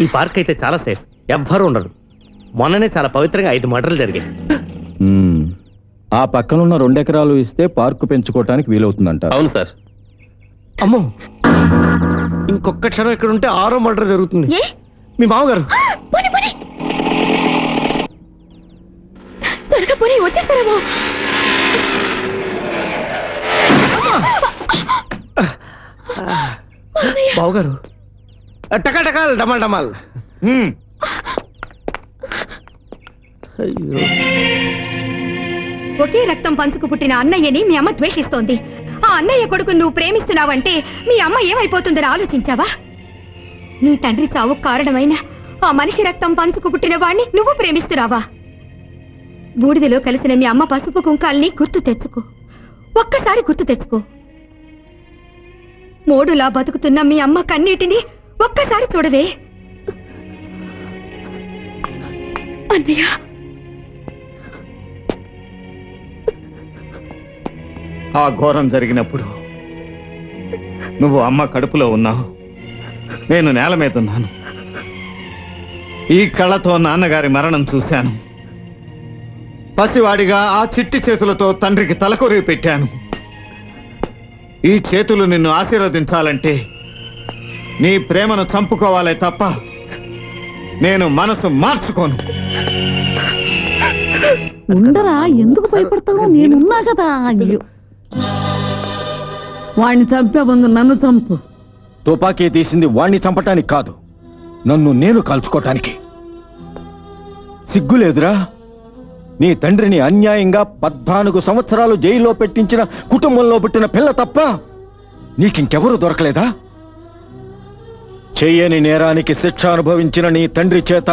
ఈ పార్క్ అయితే చాలా సేఫ్, ఎవ్వరూ ఉండరు. మొన్ననే చాలా పవిత్రంగా 5 మర్డర్లు జరిగాయి. ఆ పక్కనున్న 2 ఎకరాలు ఇస్తే పార్కు పెంచుకోవటానికి వీలవుతుందంట. అవును సార్. అమ్మో, ఇంకొక క్షణం ఇక్కడ ఉంటే 6వ మర్డర్ జరుగుతుంది. మీ మామగారు త్వరగా పోనీ, వచ్చేస్తారేమో. బావగారు టకాటకాల్ డమాల్ డమాల్. అయ్యో, ఒకే రక్తం పంచుకు పుట్టిన అన్నయ్యని మీ అమ్మ ద్వేషిస్తోంది. ఆ అన్నయ్య కొడుకు నువ్వు ప్రేమిస్తున్నావంటే మీ అమ్మ ఏమైపోతుందని ఆలోచించావా? నీ తండ్రి చావు కారణమైన ఆ మనిషి రక్తం పంచుకు పుట్టిన వాణ్ణి నువ్వు ప్రేమిస్తున్నావా? బూడిదలో కలిసిన మీ అమ్మ పసుపు కుంకాల్ని గుర్తు తెచ్చుకో, ఒక్కసారి గుర్తు తెచ్చుకో. మోడులా బతుకుతున్న మీ అమ్మ కన్నీటిని ఒక్కసారి చూడవే. అన్నయ్య, ఆ ఘోరం జరిగినప్పుడు నువ్వు అమ్మ కడుపులో ఉన్నావు, నేను నేల మీద ఉన్నాను. ఈ కళ్ళతో నాన్నగారి మరణం చూశాను. పసివాడిగా ఆ చిట్టి చేతులతో తండ్రికి తలకొరివి పెట్టాను. ఈ చేతులు నిన్ను ఆశీర్వదించాలంటే నీ ప్రేమను చంపుకోవాలే తప్ప నేను మనసు మార్చుకోను. ఉండరా, ఎందుకు భయపడతావు? నేనున్నా కదా. అయ్యో, వాణ్ణి చంపే ముందు నన్ను చంపు. తుపాకీ తీసింది వాణ్ణి చంపటానికి కాదు, నన్ను నేను కాల్చుకోటానికి. సిగ్గులేదురా? నీ తండ్రిని అన్యాయంగా 14 సంవత్సరాలు జైల్లో పెట్టించిన కుటుంబంలో పుట్టిన పిల్ల తప్ప నీకింకెవరూ దొరకలేదా? చెయ్యని నేరానికి శిక్ష అనుభవించిన నీ తండ్రి చేత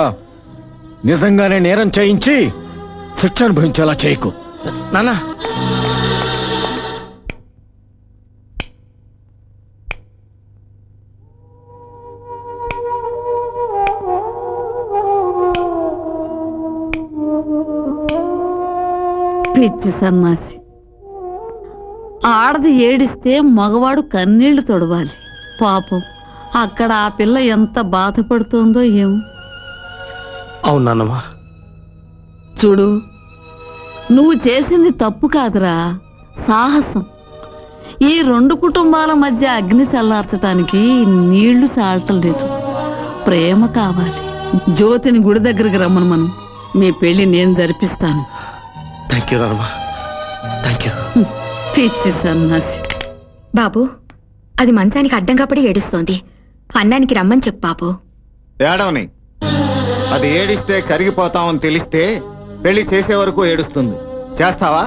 నిజంగానే నేరం చేయించి శిక్ష అనుభవించేలా చేయకు. నాన్న, పిచ్చి సన్నాసి. ఆడది ఏడిస్తే మగవాడు కన్నీళ్లు తొడవాలి. పాపం అక్కడ ఆ పిల్ల ఎంత బాధపడుతోందో ఏమో. అవును నాన్నమ్మా. చూడు, నువ్వు చేసింది తప్పు కాదురా, సాహసం. ఈ 2 కుటుంబాల మధ్య అగ్ని చల్లార్చడానికి నీళ్లు చాలటలేదు, ప్రేమ కావాలి. జ్యోతిని గుడి దగ్గరికి రమ్మను, మనం మీ పెళ్లి నేను జరిపిస్తాను. థ్యాంక్ యూ నాన్నమ్మా, థ్యాంక్ యూ. పిచ్చి సన్నాసి. బాబు, అది మంచానికి అడ్డంగా పడి ఏడుస్తోంది. అన్నానికి రమ్మని చెప్పు బాబు. ఏడవని, అది ఏడిస్తే కరిగిపోతామని తెలిస్తే పెళ్లి చేసే వరకు ఏడుస్తుంది. చేస్తావా?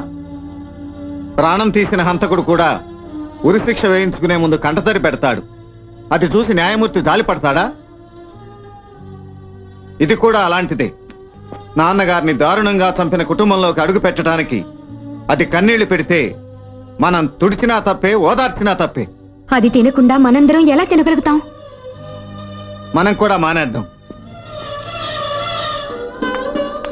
ప్రాణం తీసిన హంతకుడు కూడా ఉరిశిక్ష వేయించుకునే ముందు కంటతడి పెడతాడు. అది చూసి న్యాయమూర్తి జాలిపడతాడా? ఇది కూడా అలాంటిదే. నాన్నగారిని దారుణంగా చంపిన కుటుంబంలోకి అడుగు పెట్టడానికి అది కన్నీళ్లు పెడితే మనం తుడిచినా తప్పే, ఓదార్చినా తప్పే. అది తినకుండా మనందరం ఎలా తినగలుగుతాం? మనం కూడా మానేద్దాం.